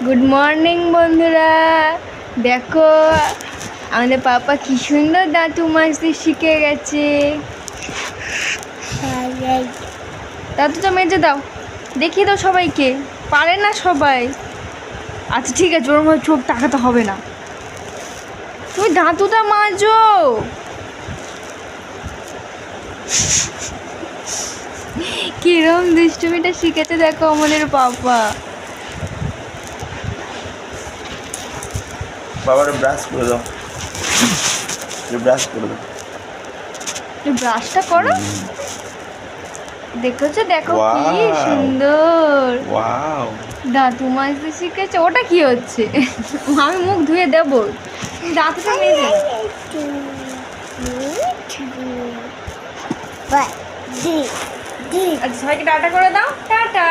Good morning বন্ধুরা, দেখো আমাদের পাপা কি সুন্দর দাঁতু মাজতে শিখে গেছে। দাঁতুটা মেজে দাও, দেখিয়ে দাও সবাইকে। পারে না সবাই। আচ্ছা ঠিক আছে, ওর মধ্যে চোখ তাকাতে হবে না, তুমি দাঁতুটা মাজো। কিরম দুষ্টুমিটা শিখেছে দেখো আমাদের পাপা। বাবার ব্রাশ করে দাও, ব্রাশ করে দাও, ব্রাশটা করো। দেখেছো, দেখো কি Wow! সুন্দর ওয়াও দাঁতু মাজতে শিখেছে। ওটা কি হচ্ছে? আমি মুখ ধুয়ে দেবো, দাঁতটা মেজে আচ্ছা, সবাইকে টাটা করে দাও। টাটা।